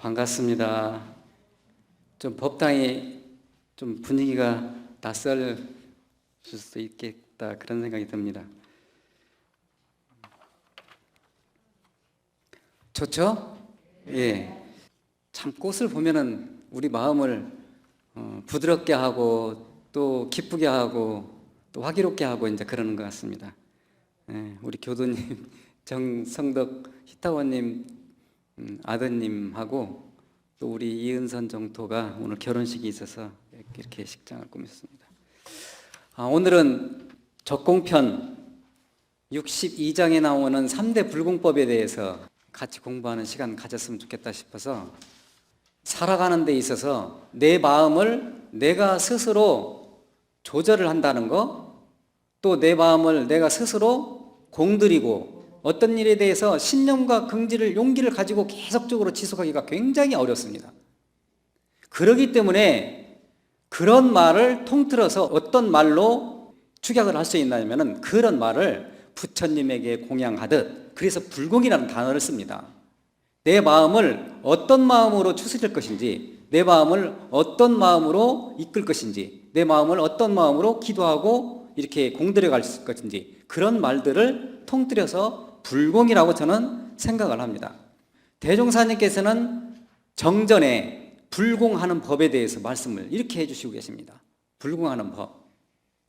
반갑습니다. 좀 법당이 좀 분위기가 낯설 수도 있겠다 그런 생각이 듭니다. 좋죠? 예. 참 꽃을 보면은 우리 마음을 부드럽게 하고 또 기쁘게 하고 또 화기롭게 하고 이제 그러는 것 같습니다. 예. 우리 교도님 정성덕 희타원님 아드님하고 또 우리 이은선 정토가 오늘 결혼식이 있어서 이렇게 식장을 꾸몄습니다. 오늘은 적공편 62장에 나오는 3대 불공법에 대해서 같이 공부하는 시간 가졌으면 좋겠다 싶어서 살아가는 데 있어서 내 마음을 내가 스스로 조절을 한다는 거, 또 내 마음을 내가 스스로 공들이고 어떤 일에 대해서 신념과 긍지를 용기를 가지고 계속적으로 지속하기가 굉장히 어렵습니다. 그렇기 때문에 그런 말을 통틀어서 어떤 말로 축약을 할 수 있냐면은 그런 말을 부처님에게 공양하듯, 그래서 불공이라는 단어를 씁니다. 내 마음을 어떤 마음으로 추스릴 것인지, 내 마음을 어떤 마음으로 이끌 것인지, 내 마음을 어떤 마음으로 기도하고 이렇게 공들여 갈 것인지, 그런 말들을 통틀어서 불공이라고 저는 생각을 합니다. 대종사님께서는 정전에 불공하는 법에 대해서 말씀을 이렇게 해주시고 계십니다. 불공하는 법.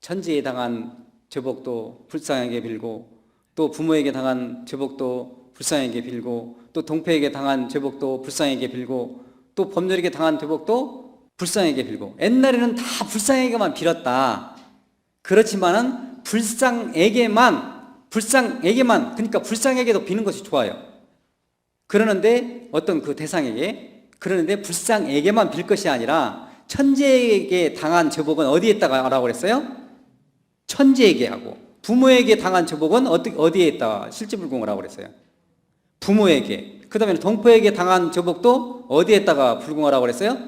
천지에 당한 죄복도 불쌍하게 빌고, 또 부모에게 당한 죄복도 불쌍하게 빌고, 또 동표에게 당한 죄복도 불쌍하게 빌고, 또 법률에게 당한 죄복도 불쌍하게 빌고. 옛날에는 다 불쌍하게만 빌었다. 그렇지만은 불쌍에게만, 그러니까 불쌍에게도 비는 것이 좋아요. 그러는데 어떤 그 대상에게, 그러는데 불쌍에게만 빌 것이 아니라 천재에게 당한 죄복은 어디에다가 하라고 그랬어요? 천재에게 하고, 부모에게 당한 죄복은 어디에 있다가 실지불공을 하고 그랬어요? 부모에게. 그 다음에 동포에게 당한 죄복도 어디에다가 불공하라고 그랬어요?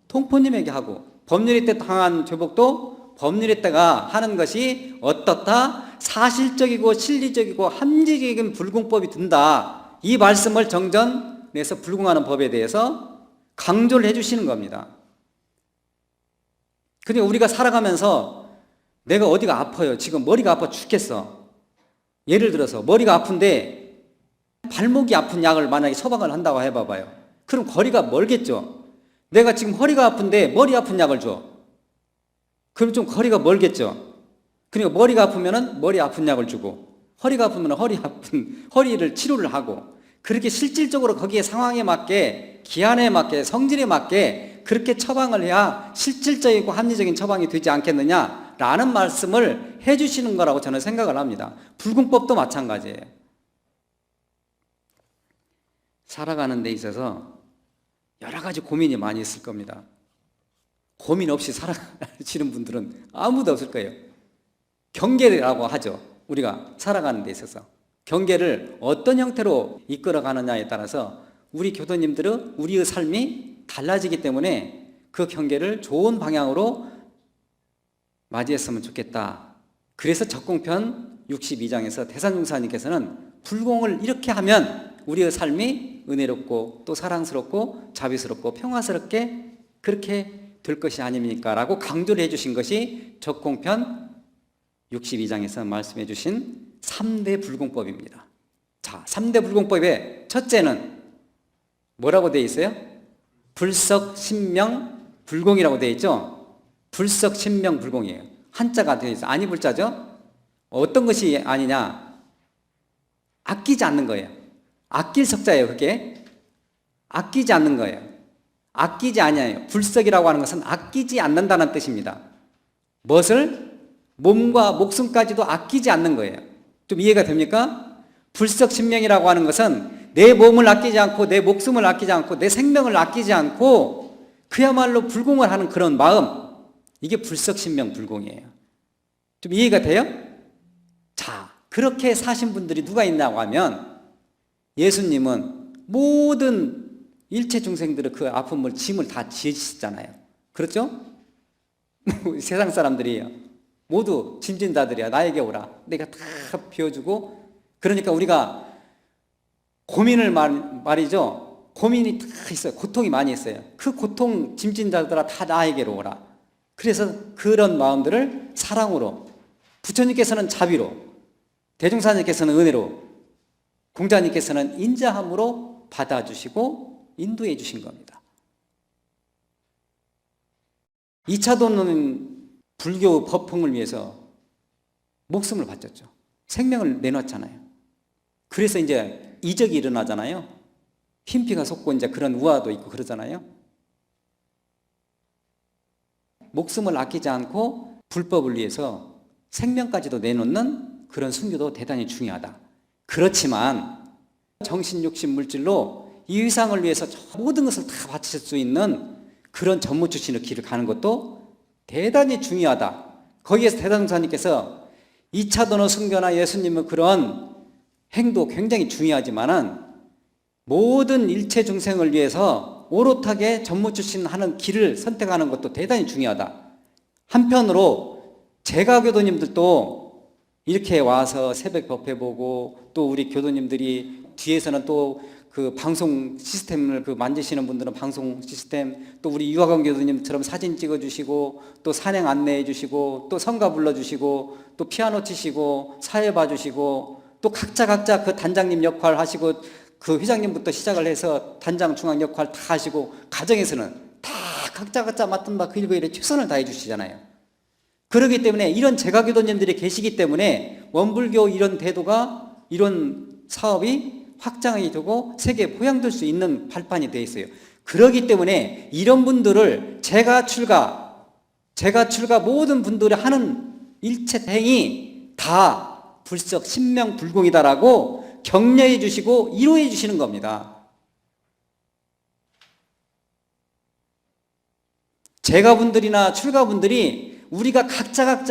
동포님에게 하고, 법률에 때 당한 죄복도 법률에다가 하는 것이 어떻다? 사실적이고 실리적이고 합리적인 불공법이 든다. 이 말씀을 정전에서 불공하는 법에 대해서 강조를 해주시는 겁니다. 근데 우리가 살아가면서 내가 어디가 아파요. 지금 머리가 아파 죽겠어. 예를 들어서 머리가 아픈데 발목이 아픈 약을 만약에 처방을 한다고 해봐봐요. 그럼 거리가 멀겠죠. 내가 지금 허리가 아픈데 머리 아픈 약을 줘. 그럼 좀 거리가 멀겠죠. 그러니까 머리가 아프면은 머리 아픈 약을 주고, 허리가 아프면 허리를 치료를 하고, 그렇게 실질적으로 거기에 상황에 맞게, 기한에 맞게, 성질에 맞게 그렇게 처방을 해야 실질적이고 합리적인 처방이 되지 않겠느냐라는 말씀을 해주시는 거라고 저는 생각을 합니다. 불공법도 마찬가지예요. 살아가는 데 있어서 여러 가지 고민이 많이 있을 겁니다. 고민 없이 살아가시는 분들은 아무도 없을 거예요. 경계라고 하죠. 우리가 살아가는 데 있어서 경계를 어떤 형태로 이끌어 가느냐에 따라서 우리 교도님들은 우리의 삶이 달라지기 때문에 그 경계를 좋은 방향으로 맞이했으면 좋겠다. 그래서 적공편 62장에서 대산종사님께서는 불공을 이렇게 하면 우리의 삶이 은혜롭고 또 사랑스럽고 자비스럽고 평화스럽게 그렇게 될 것이 아닙니까? 라고 강조를 해주신 것이 적공편 62장에서 말씀해 주신 3대 불공법입니다. 자, 3대 불공법의 첫째는 뭐라고 되어 있어요? 불석, 신명, 불공이라고 되어 있죠? 불석, 신명, 불공이에요. 한자가 되어 있어요. 아니 불자죠? 어떤 것이 아니냐? 아끼지 않는 거예요. 아낄 석자예요, 그게. 아끼지 않는 거예요. 아끼지 아니에요. 불석이라고 하는 것은 아끼지 않는다는 뜻입니다. 무엇을? 몸과 목숨까지도 아끼지 않는 거예요. 좀 이해가 됩니까? 불석신명이라고 하는 것은 내 몸을 아끼지 않고 내 목숨을 아끼지 않고 내 생명을 아끼지 않고 그야말로 불공을 하는 그런 마음, 이게 불석신명 불공이에요. 좀 이해가 돼요? 자, 그렇게 사신 분들이 누가 있냐고 하면 예수님은 모든 일체 중생들의 그 아픔을 짐을 다 지으시잖아요. 그렇죠? 세상 사람들이에요. 모두 짐진 자들이야. 나에게 오라. 내가 다 비워주고. 그러니까 우리가 고민을 말이죠. 고민이 다 있어요. 고통이 많이 있어요. 그 고통 짐진 자들아 다 나에게로 오라. 그래서 그런 마음들을 사랑으로, 부처님께서는 자비로, 대종사님께서는 은혜로, 공자님께서는 인자함으로 받아주시고 인도해 주신 겁니다. 2차도는 불교 법흥을 위해서 목숨을 바쳤죠. 생명을 내놓았잖아요. 그래서 이제 이적이 일어나잖아요. 흰피가 솟고 이제 그런 우화도 있고 그러잖아요. 목숨을 아끼지 않고 불법을 위해서 생명까지도 내놓는 그런 순교도 대단히 중요하다. 그렇지만 정신, 육신, 물질로 이 위상을 위해서 모든 것을 다 바칠 수 있는 그런 전무출신의 길을 가는 것도 대단히 중요하다. 거기에서 대단사님께서 2차 도노 순교나 예수님의 그런 행도 굉장히 중요하지만은 모든 일체 중생을 위해서 오롯하게 전무출신 하는 길을 선택하는 것도 대단히 중요하다. 한편으로 제가 교도님들도 이렇게 와서 새벽 법회 보고 또 우리 교도님들이 뒤에서는 또 그 방송 시스템을 그 만지시는 분들은 방송 시스템, 또 우리 유학원 교도님처럼 사진 찍어주시고 또 산행 안내해 주시고 또 성가 불러주시고 또 피아노 치시고 사회 봐주시고 또 각자 그 단장님 역할 하시고 그 회장님부터 시작을 해서 단장 중앙 역할 다 하시고 가정에서는 다 각자 맡은 바 그 일과 일에 최선을 다해 주시잖아요. 그렇기 때문에 이런 제가교도님들이 계시기 때문에 원불교 이런 대도가 이런 사업이 확장이 되고 세계에 포양될 수 있는 발판이 되어 있어요. 그렇기 때문에 이런 분들을 제가 출가 모든 분들이 하는 일체 행위 다 불석 신명불공이다라고 격려해 주시고 이루해 주시는 겁니다. 제가분들이나 출가분들이 우리가 각자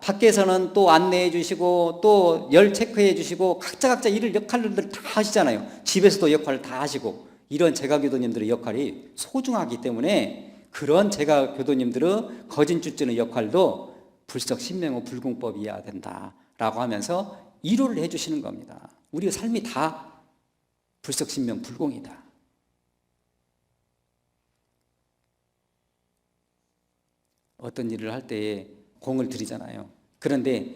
밖에서는 또 안내해 주시고 또 열 체크해 주시고 각자 일을 역할들 다 하시잖아요. 집에서도 역할을 다 하시고 이런 제가교도님들의 역할이 소중하기 때문에 그런 제가교도님들의 거진주전의 역할도 불석 신명의 불공법이어야 된다라고 하면서 위로를 해 주시는 겁니다. 우리의 삶이 다 불석 신명 불공이다. 어떤 일을 할 때에 공을 들이잖아요. 그런데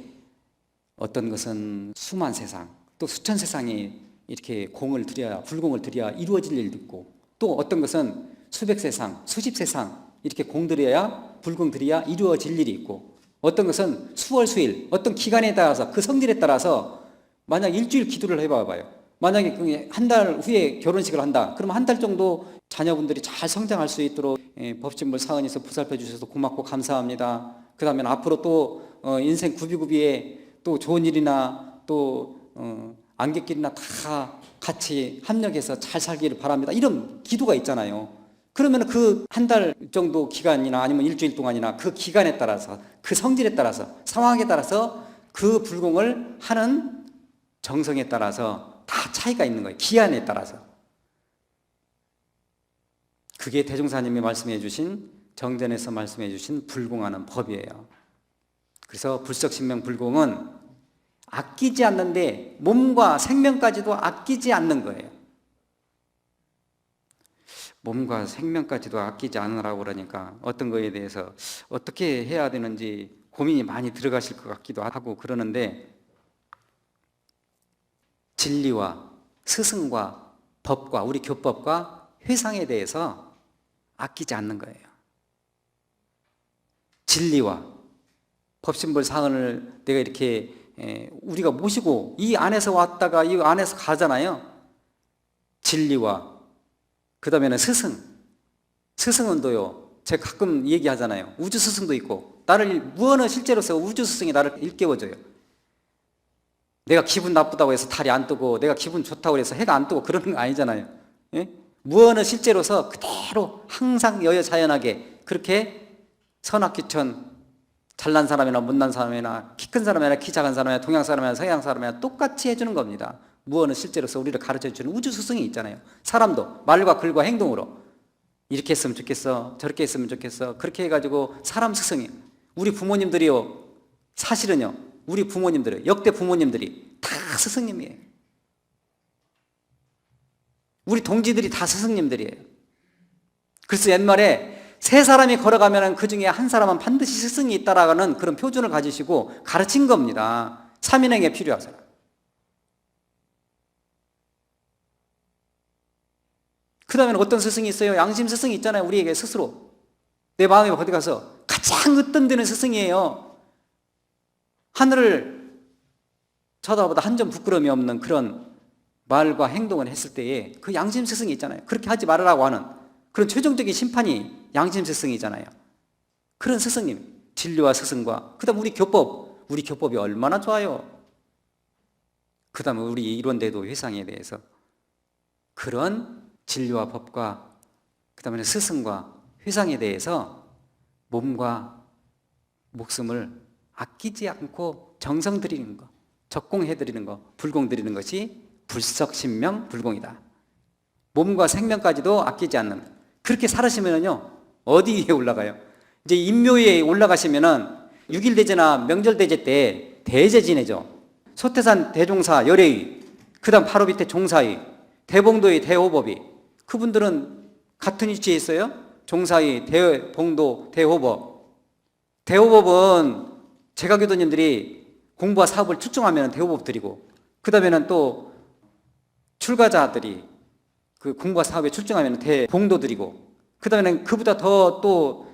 어떤 것은 수만 세상, 또 수천 세상이 이렇게 공을 들여야, 불공을 들여야 이루어질 일도 있고, 또 어떤 것은 수백 세상, 수십 세상 이렇게 공들여야, 불공 들여야 이루어질 일이 있고, 어떤 것은 수월 수일, 어떤 기간에 따라서 그 성질에 따라서 만약 일주일 기도를 해봐봐요. 만약에 한 달 후에 결혼식을 한다. 그러면 한 달 정도 자녀분들이 잘 성장할 수 있도록 법진물 사은에서 보살펴 주셔서 고맙고 감사합니다. 그 다음에 앞으로 또 인생 구비구비에 또 좋은 일이나 또 안갯길이나 다 같이 합력해서 잘 살기를 바랍니다. 이런 기도가 있잖아요. 그러면 그 한 달 정도 기간이나 아니면 일주일 동안이나 그 기간에 따라서 그 성질에 따라서 상황에 따라서 그 불공을 하는 정성에 따라서 다 차이가 있는 거예요. 기한에 따라서. 그게 대종사님이 말씀해 주신 정전에서 말씀해 주신 불공하는 법이에요. 그래서 불석신명 불공은 아끼지 않는데 몸과 생명까지도 아끼지 않는 거예요. 몸과 생명까지도 아끼지 않으라고 그러니까 어떤 거에 대해서 어떻게 해야 되는지 고민이 많이 들어가실 것 같기도 하고 그러는데 진리와 스승과 법과 우리 교법과 회상에 대해서 아끼지 않는 거예요. 진리와 법신불 사언을 내가 이렇게 우리가 모시고 이 안에서 왔다가 이 안에서 가잖아요. 진리와 그 다음에는 스승은도요. 제가 가끔 얘기하잖아요. 우주 스승도 있고 나를 무언의 실제로서 우주 스승이 나를 일깨워줘요. 내가 기분 나쁘다고 해서 달이 안 뜨고 내가 기분 좋다고 해서 해가 안 뜨고 그러는 거 아니잖아요. 예? 무언의 실제로서 그대로 항상 여여자연하게 그렇게 선악귀천 잘난 사람이나 못난 사람이나 키 큰 사람이나 키 작은 사람이나 동양 사람이나 서양 사람이나 똑같이 해주는 겁니다. 무언의 실제로서 우리를 가르쳐주는 우주 스승이 있잖아요. 사람도 말과 글과 행동으로 이렇게 했으면 좋겠어 저렇게 했으면 좋겠어 그렇게 해가지고 사람 스승이 우리 부모님들이요 사실은요 우리 부모님들이 역대 부모님들이 다 스승님이에요. 우리 동지들이 다 스승님들이에요. 그래서 옛말에 세 사람이 걸어가면 그 중에 한 사람은 반드시 스승이 있다라는 그런 표준을 가지시고 가르친 겁니다. 삼인행에 필요한 사람. 그 다음에는 어떤 스승이 있어요? 양심 스승이 있잖아요. 우리에게 스스로. 내 마음에 어디 가서 가장 으뜸되는 스승이에요. 하늘을 쳐다보다 한 점 부끄러움이 없는 그런 말과 행동을 했을 때에 그 양심 스승이 있잖아요. 그렇게 하지 말으라고 하는 그런 최종적인 심판이 양심 스승이잖아요. 그런 스승님, 진리와 스승과 그 다음 우리 교법이 얼마나 좋아요. 그 다음에 우리 이론대도 회상에 대해서 그런 진리와 법과 그 다음에 스승과 회상에 대해서 몸과 목숨을 아끼지 않고 정성 드리는 것, 적공해 드리는 것, 불공 드리는 것이 불석신명 불공이다. 몸과 생명까지도 아끼지 않는, 그렇게 살으시면요 어디 위에 올라가요? 이제 인묘에 올라가시면은 6일 대제나 명절 대제 때 대제 지내죠. 소태산 대종사 열애의, 그 다음 바로 밑에 종사의, 대봉도의 대호법이, 그분들은 같은 위치에 있어요. 종사의, 대봉도, 대호법. 대호법은 제가교도님들이 공부와 사업을 출중하면 대호법 드리고, 그 다음에는 또 출가자들이 그 공부와 사업에 출중하면 대봉도 드리고, 그 다음에는 그보다 더 또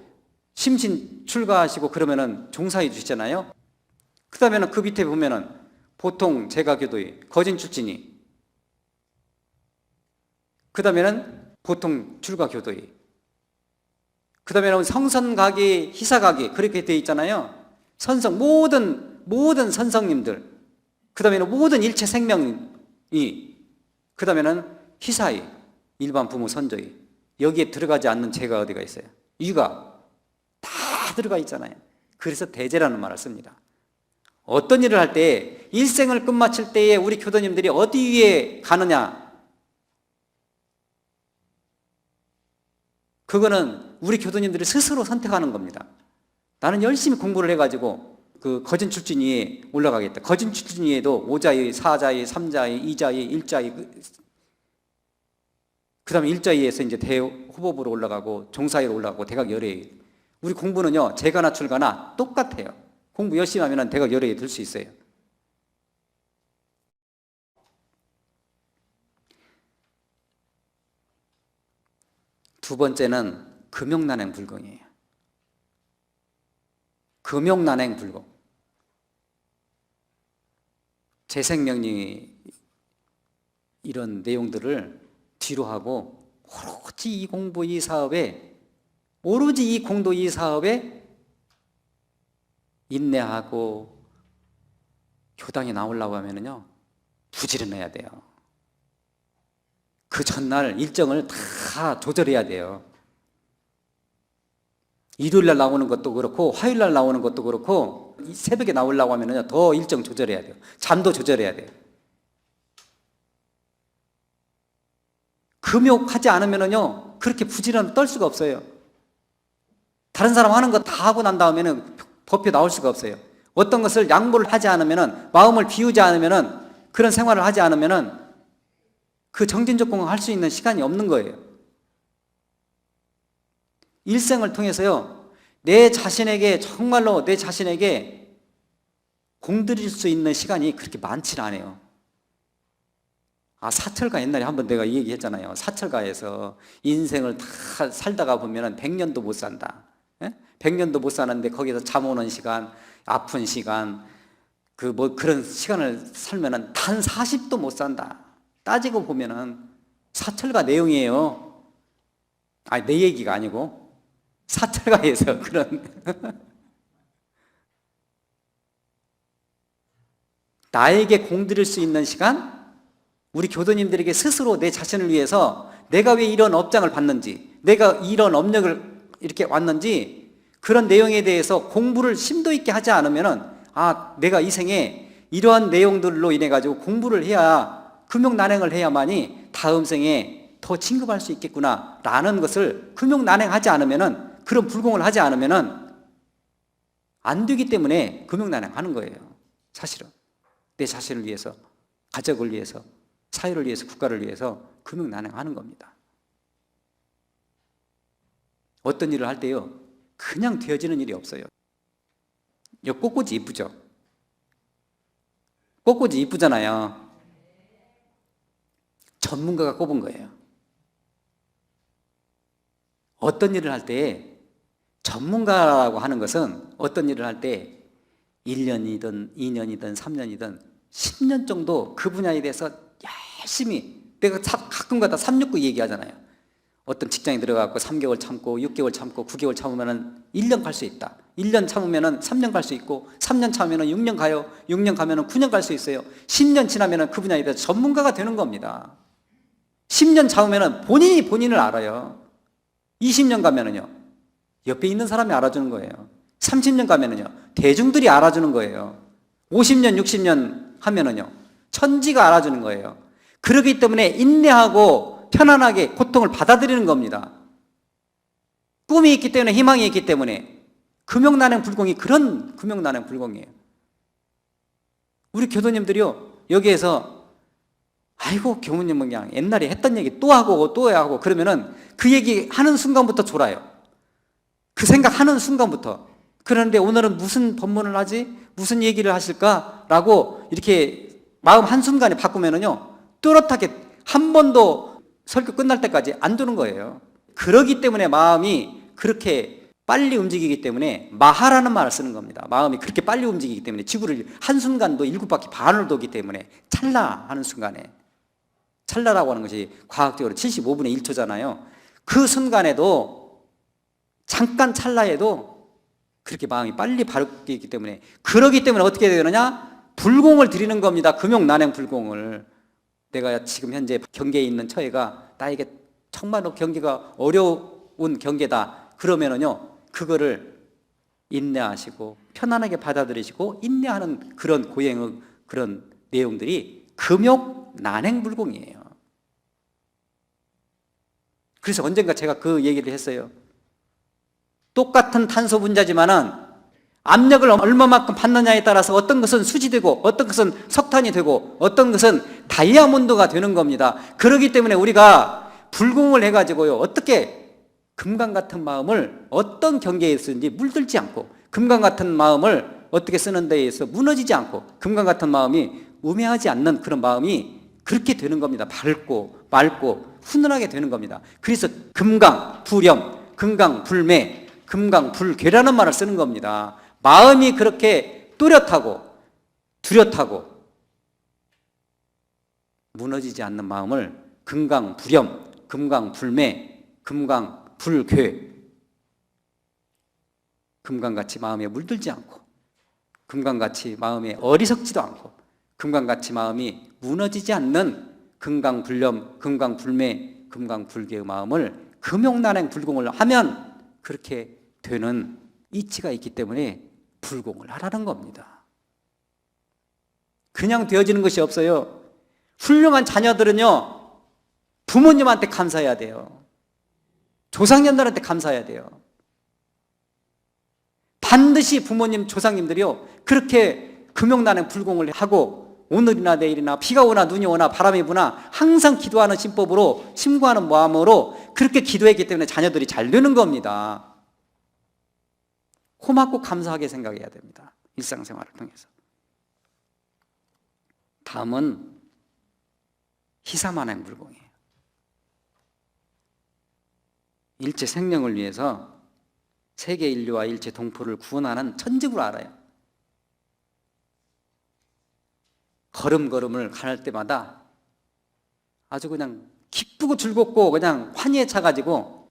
심신 출가하시고 그러면은 종사해 주시잖아요. 그 다음에는 그 밑에 보면은 보통 제가교도의 거진 출진이, 그 다음에는 보통 출가교도의, 그 다음에는 성선가기, 희사가기 그렇게 되어 있잖아요. 선성, 모든 선성님들, 그 다음에는 모든 일체 생명이, 그 다음에는 희사의, 일반 부모 선조의, 여기에 들어가지 않는 제가 어디가 있어요? 위가 다 들어가 있잖아요. 그래서 대제라는 말을 씁니다. 어떤 일을 할 때, 일생을 끝마칠 때에 우리 교도님들이 어디 위에 가느냐, 그거는 우리 교도님들이 스스로 선택하는 겁니다. 나는 열심히 공부를 해가지고 그 거진 출진위에 올라가겠다. 거진 출진위에도 5자위, 4자위, 3자위, 2자위, 1자위, 그 다음에 1자위에서 이제 대호법으로 올라가고 종사위로 올라가고 대각 열애위. 우리 공부는요 재가나 출가나 똑같아요. 공부 열심히 하면 대각 열애에 들 수 있어요. 두 번째는 금욕난행 불공이에요. 금욕난행 불공. 재생명리 이런 내용들을 뒤로 하고 오로지 이 공부 이 사업에, 오로지 이 공도 이 사업에 인내하고 교당에 나오려고 하면은요 부지런해야 돼요. 그 전날 일정을 다 조절해야 돼요. 일요일날 나오는 것도 그렇고 화요일날 나오는 것도 그렇고 새벽에 나오려고 하면은요 더 일정 조절해야 돼요. 잠도 조절해야 돼요. 금욕하지 않으면은요 그렇게 부지런 떨 수가 없어요. 다른 사람 하는 거 다 하고 난 다음에는 법표 나올 수가 없어요. 어떤 것을 양보를 하지 않으면은, 마음을 비우지 않으면은, 그런 생활을 하지 않으면은 그 정진적공을 할 수 있는 시간이 없는 거예요. 일생을 통해서요 내 자신에게, 정말로 내 자신에게 공들일 수 있는 시간이 그렇게 많지는 않아요. 사철가, 옛날에 한번 내가 이 얘기 했잖아요. 사철가에서 인생을 다 살다가 보면은 100년도 못 산다. 100년도 못 사는데 거기서 잠 오는 시간, 아픈 시간, 그런 시간을 살면은 단 40도 못 산다. 따지고 보면은 사철가 내용이에요. 내 얘기가 아니고 사철가에서 그런 나에게 공들일 수 있는 시간, 우리 교도님들에게 스스로 내 자신을 위해서 내가 왜 이런 업장을 받는지, 내가 이런 업력을 이렇게 왔는지, 그런 내용에 대해서 공부를 심도 있게 하지 않으면은 내가 이 생에 이러한 내용들로 인해 가지고 공부를 해야, 금욕난행을 해야만이 다음 생에 더 진급할 수 있겠구나 라는 것을 금욕난행하지 않으면은, 그런 불공을 하지 않으면은 안 되기 때문에 금욕난행하는 거예요. 사실은 내 자신을 위해서, 가족을 위해서, 사회를 위해서, 국가를 위해서 금융난행하는 겁니다. 어떤 일을 할 때요, 그냥 되어지는 일이 없어요. 이 꽃꽂이 이쁘죠? 꽃꽂이 이쁘잖아요. 전문가가 꼽은 거예요. 어떤 일을 할 때 전문가라고 하는 것은 어떤 일을 할 때 1년이든 2년이든 3년이든 10년 정도 그 분야에 대해서 열심히, 내가 가끔가다 369 얘기하잖아요. 어떤 직장에 들어가고 3개월 참고 6개월 참고 9개월 참으면 1년 갈 수 있다. 1년 참으면 3년 갈 수 있고 3년 참으면 6년 가요. 6년 가면 9년 갈 수 있어요. 10년 지나면 그 분야에 대해서 전문가가 되는 겁니다. 10년 참으면 본인이 본인을 알아요. 20년 가면은요, 옆에 있는 사람이 알아주는 거예요. 30년 가면은요, 대중들이 알아주는 거예요. 50년, 60년 하면은요, 천지가 알아주는 거예요. 그렇기 때문에 인내하고 편안하게 고통을 받아들이는 겁니다. 꿈이 있기 때문에, 희망이 있기 때문에. 금융난행 불공이 그런 금융난행 불공이에요. 우리 교도님들이요, 여기에서 아이고 교무님은 그냥 옛날에 했던 얘기 또 하고 또 하고 그러면은 그 얘기 하는 순간부터 졸아요. 그 생각하는 순간부터. 그런데 오늘은 무슨 법문을 하지? 무슨 얘기를 하실까라고 이렇게 마음 한순간에 바꾸면은요, 뚜렷하게 한 번도 설교 끝날 때까지 안 두는 거예요. 그러기 때문에 마음이 그렇게 빨리 움직이기 때문에 마하라는 말을 쓰는 겁니다. 마음이 그렇게 빨리 움직이기 때문에 지구를 한순간도 7바퀴 반을 도기 때문에 찰나 하는 순간에, 찰나라고 하는 것이 과학적으로 75분의 1초잖아요. 그 순간에도, 잠깐 찰나에도 그렇게 마음이 빨리 바뀌기 때문에, 그러기 때문에 어떻게 되느냐? 불공을 드리는 겁니다. 금융난행 불공을. 내가 지금 현재 경계에 있는 처해가 나에게 정말로 경계가 어려운 경계다. 그러면은요, 그거를 인내하시고 편안하게 받아들이시고 인내하는 그런 고행의 그런 내용들이 금욕난행불공이에요. 그래서 언젠가 제가 그 얘기를 했어요. 똑같은 탄소 분자지만은 압력을 얼마만큼 받느냐에 따라서 어떤 것은 수지 되고 어떤 것은 석탄이 되고 어떤 것은 다이아몬드가 되는 겁니다. 그렇기 때문에 우리가 불공을 해가지고요, 어떻게 금강 같은 마음을 어떤 경계에 쓰는지 물들지 않고, 금강 같은 마음을 어떻게 쓰는 데에 서 무너지지 않고, 금강 같은 마음이 우매하지 않는 그런 마음이 그렇게 되는 겁니다. 밝고 맑고 훈훈하게 되는 겁니다. 그래서 금강 불염, 금강 불매, 금강 불괴라는 말을 쓰는 겁니다. 마음이 그렇게 또렷하고 뚜렷하고 무너지지 않는 마음을 금강 불염, 금강 불매, 금강 불괴, 금강같이 마음에 물들지 않고, 금강같이 마음에 어리석지도 않고, 금강같이 마음이 무너지지 않는 금강불념, 금강불매, 금강불개의 마음을 금욕난행 불공을 하면 그렇게 되는 이치가 있기 때문에 불공을 하라는 겁니다. 그냥 되어지는 것이 없어요. 훌륭한 자녀들은요, 부모님한테 감사해야 돼요. 조상년들한테 감사해야 돼요. 반드시 부모님, 조상님들이요, 그렇게 금욕난행 불공을 하고 오늘이나 내일이나 비가 오나 눈이 오나 바람이 부나 항상 기도하는 심법으로, 심구하는 마음으로 그렇게 기도했기 때문에 자녀들이 잘 되는 겁니다. 고맙고 감사하게 생각해야 됩니다. 일상생활을 통해서. 다음은 희사만행 불공이에요. 일체 생명을 위해서 세계 인류와 일체 동포를 구원하는 천직으로 알아요. 걸음걸음을 갈 때마다 아주 그냥 기쁘고 즐겁고 그냥 환희에 차가지고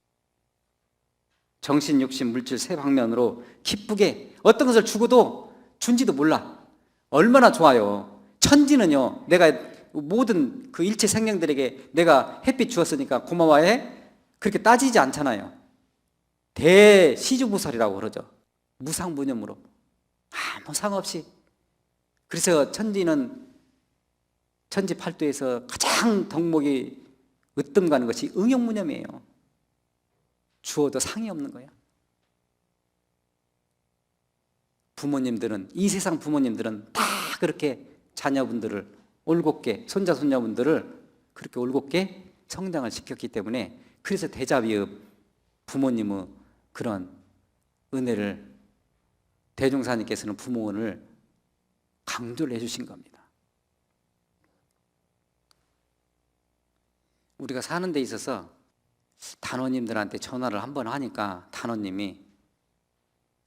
정신, 육신, 물질 세 방면으로 기쁘게 어떤 것을 주고도 준지도 몰라. 얼마나 좋아요. 천지는요, 내가 모든 그 일체 생명들에게 내가 햇빛 주었으니까 고마워해? 그렇게 따지지 않잖아요. 대시주무설이라고 그러죠. 무상무념으로 아무 상없이. 그래서 천지는 천지팔도에서 가장 덕목이 으뜸 가는 것이 응용무념이에요. 주어도 상이 없는 거예요. 부모님들은, 이 세상 부모님들은 다 그렇게 자녀분들을 올곧게, 손자 손녀분들을 그렇게 올곧게 성장을 시켰기 때문에 그래서 대자비의 부모님의 그런 은혜를 대종사님께서는 부모원을 강조를 해주신 겁니다. 우리가 사는 데 있어서 단원님들한테 전화를 한번 하니까 단원님이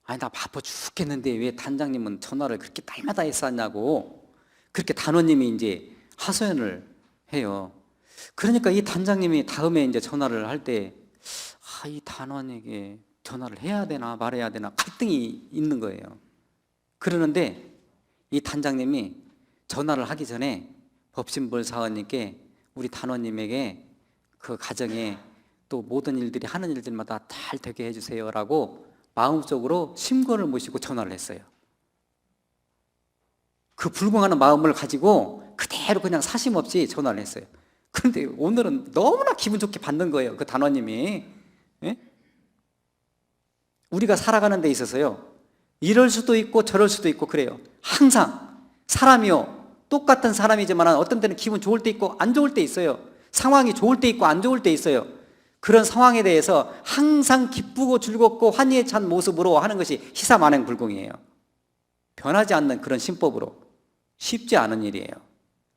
아니 나 바빠 죽겠는데 왜 단장님은 전화를 그렇게 날마다 했었냐고 그렇게 단원님이 이제 하소연을 해요. 그러니까 이 단장님이 다음에 이제 전화를 할 때 이 단원에게 전화를 해야 되나 말해야 되나 갈등이 있는 거예요. 그러는데 이 단장님이 전화를 하기 전에 법신볼 사원님께 우리 단원님에게 그 가정에 또 모든 일들이 하는 일들마다 잘 되게 해주세요라고 마음속으로 심권을 모시고 전화를 했어요. 그 불공하는 마음을 가지고 그대로 그냥 사심 없이 전화를 했어요. 그런데 오늘은 너무나 기분 좋게 받는 거예요. 그 단원님이. 예? 우리가 살아가는 데 있어서요, 이럴 수도 있고 저럴 수도 있고 그래요. 항상 사람이요, 똑같은 사람이지만 어떤 때는 기분 좋을 때 있고 안 좋을 때 있어요. 상황이 좋을 때 있고 안 좋을 때 있어요. 그런 상황에 대해서 항상 기쁘고 즐겁고 환희에 찬 모습으로 하는 것이 희사만행불공이에요. 변하지 않는 그런 신법으로 쉽지 않은 일이에요.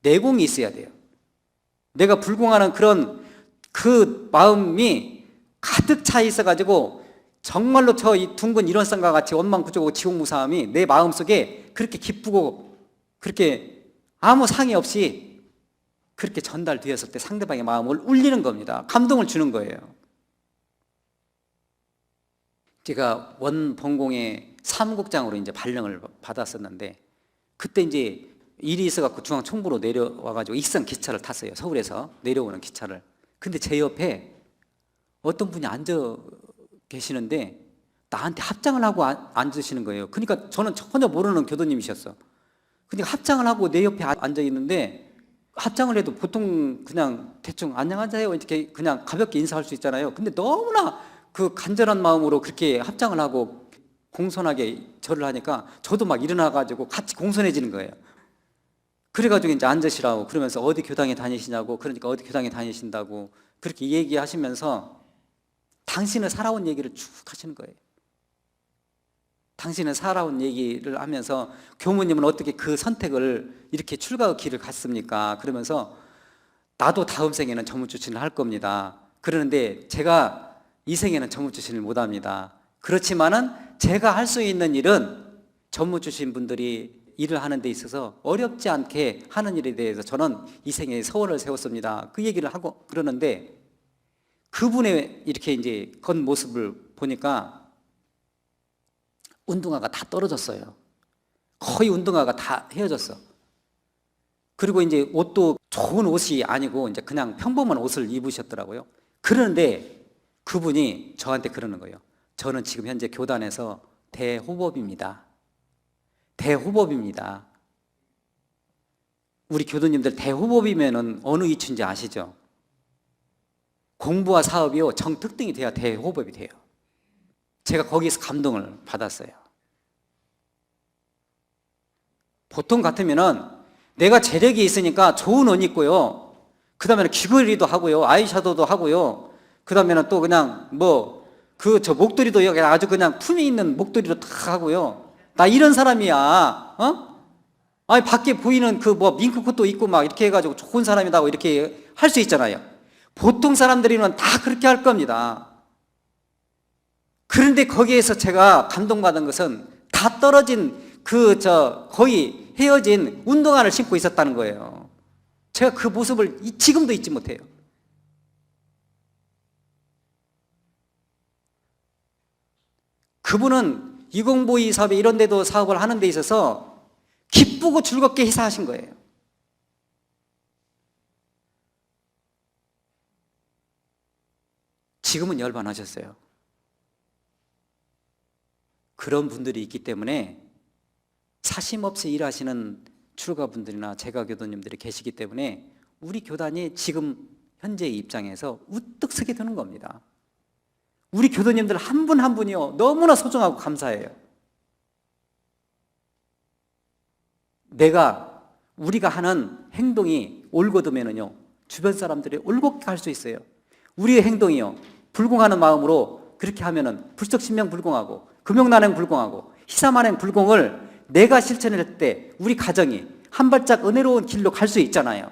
내공이 있어야 돼요. 내가 불공하는 그런 그 마음이 가득 차 있어가지고 정말로 저 이 둥근 일원상과 같이 원망구조고 지옥무사함이 내 마음속에 그렇게 기쁘고 그렇게 아무 상의 없이 그렇게 전달되었을 때 상대방의 마음을 울리는 겁니다. 감동을 주는 거예요. 제가 원본공의 사무국장으로 이제 발령을 받았었는데 그때 이제 일이 있어갖고 중앙총부로 내려와가지고 익산 기차를 탔어요. 서울에서 내려오는 기차를. 근데 제 옆에 어떤 분이 앉아 계시는데 나한테 합장을 하고 앉으시는 거예요. 그러니까 저는 전혀 모르는 교도님이셨어. 그러니까 합장을 하고 내 옆에 앉아 있는데 합장을 해도 보통 그냥 대충 안녕하세요 이렇게 그냥 가볍게 인사할 수 있잖아요. 근데 너무나 그 간절한 마음으로 그렇게 합장을 하고 공손하게 절을 하니까 저도 막 일어나가지고 같이 공손해지는 거예요. 그래가지고 이제 앉으시라고 그러면서 어디 교당에 다니시냐고 그러니까 어디 교당에 다니신다고 그렇게 얘기하시면서 당신은 살아온 얘기를 쭉 하시는 거예요. 당신은 살아온 얘기를 하면서 교무님은 어떻게 그 선택을 이렇게 출가의 길을 갔습니까? 그러면서 나도 다음 생에는 전무출신을 할 겁니다. 그러는데 제가 이 생에는 전무출신을 못 합니다. 그렇지만은 제가 할 수 있는 일은 전무출신 분들이 일을 하는 데 있어서 어렵지 않게 하는 일에 대해서 저는 이 생에 서원을 세웠습니다. 그 얘기를 하고 그러는데 그분의 이렇게 이제 겉모습을 보니까 운동화가 다 떨어졌어요. 거의 운동화가 다 헤어졌어. 그리고 이제 옷도 좋은 옷이 아니고 이제 그냥 평범한 옷을 입으셨더라고요. 그런데 그분이 저한테 그러는 거예요. 저는 지금 현재 교단에서 대호법입니다. 대호법입니다. 우리 교도님들 대호법이면은 어느 이치인지 아시죠? 공부와 사업이요 정특등이 돼야 대호법이 돼요. 제가 거기서 감동을 받았어요. 보통 같으면은 내가 재력이 있으니까 좋은 옷 입고요. 그 다음에는 귀걸이도 하고요. 아이샤도도 하고요. 그 다음에는 또 그냥 저 목도리도 여기 아주 그냥 품위 있는 목도리로 다 하고요. 나 이런 사람이야. 아니 밖에 보이는 그 밍크코트도 입고 막 이렇게 해가지고 좋은 사람이라고 이렇게 할 수 있잖아요. 보통 사람들이면 다 그렇게 할 겁니다. 그런데 거기에서 제가 감동받은 것은 다 떨어진 거의 헤어진 운동화를 신고 있었다는 거예요. 제가 그 모습을 지금도 잊지 못해요. 그분은 이공보이 사업에 이런 데도 사업을 하는 데 있어서 기쁘고 즐겁게 희사하신 거예요. 지금은 열반하셨어요. 그런 분들이 있기 때문에 사심 없이 일하시는 출가분들이나 재가교도님들이 계시기 때문에 우리 교단이 지금 현재의 입장에서 우뚝 서게 되는 겁니다. 우리 교도님들 한 분 한 분이요 너무나 소중하고 감사해요. 우리가 하는 행동이 옳거든요 주변 사람들이 올곧게 할 수 있어요. 우리의 행동이요, 불공하는 마음으로 그렇게 하면은 불석신명불공하고 금욕난행불공하고 희사만행불공을 내가 실천할 때 우리 가정이 한 발짝 은혜로운 길로 갈 수 있잖아요.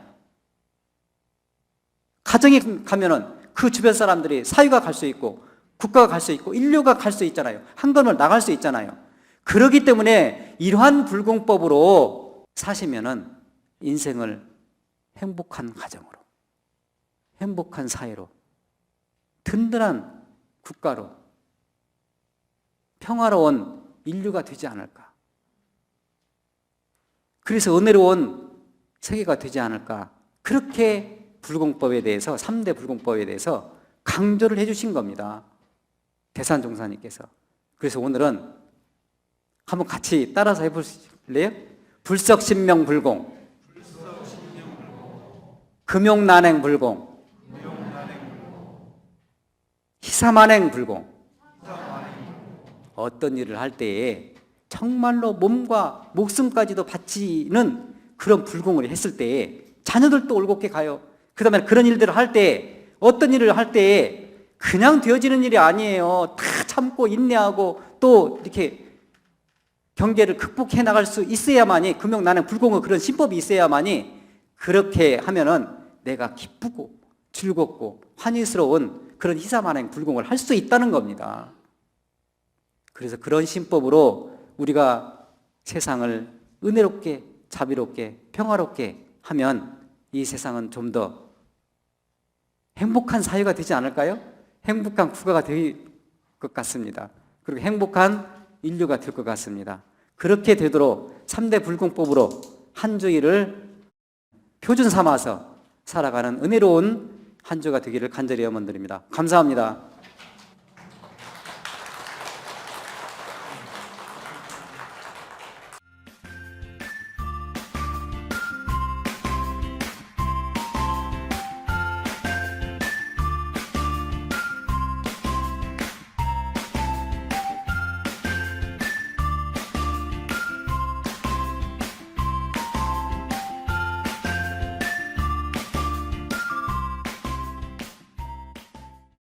가정에 가면은 그 주변 사람들이 사회가 갈 수 있고 국가가 갈 수 있고 인류가 갈 수 있잖아요. 한 걸음을 나갈 수 있잖아요. 그렇기 때문에 이러한 불공법으로 사시면은 인생을 행복한 가정으로, 행복한 사회로, 든든한 국가로, 평화로운 인류가 되지 않을까. 그래서 은혜로운 세계가 되지 않을까. 그렇게 불공법에 대해서, 3대 불공법에 대해서 강조를 해주신 겁니다. 대산종사님께서. 그래서 오늘은 한번 같이 따라서 해보실래요? 불석신명불공, 금욕난행불공, 희사만행불공. 어떤 일을 할 때에 정말로 몸과 목숨까지도 바치는 그런 불공을 했을 때에 자녀들도 올곧게 가요. 그 다음에 그런 일들을 할 때, 어떤 일을 할 때에 그냥 되어지는 일이 아니에요. 다 참고 인내하고 또 이렇게 경계를 극복해 나갈 수 있어야만이, 금욕난행불공의 그런 신법이 있어야만이 그렇게 하면은 내가 기쁘고 즐겁고 환희스러운 그런 희사만행불공을 할 수 있다는 겁니다. 그래서 그런 신법으로 우리가 세상을 은혜롭게, 자비롭게, 평화롭게 하면 이 세상은 좀 더 행복한 사회가 되지 않을까요? 행복한 국가가 될 것 같습니다. 그리고 행복한 인류가 될 것 같습니다. 그렇게 되도록 3대 불공법으로 한 주일을 표준 삼아서 살아가는 은혜로운 한 주가 되기를 간절히 염원드립니다. 감사합니다.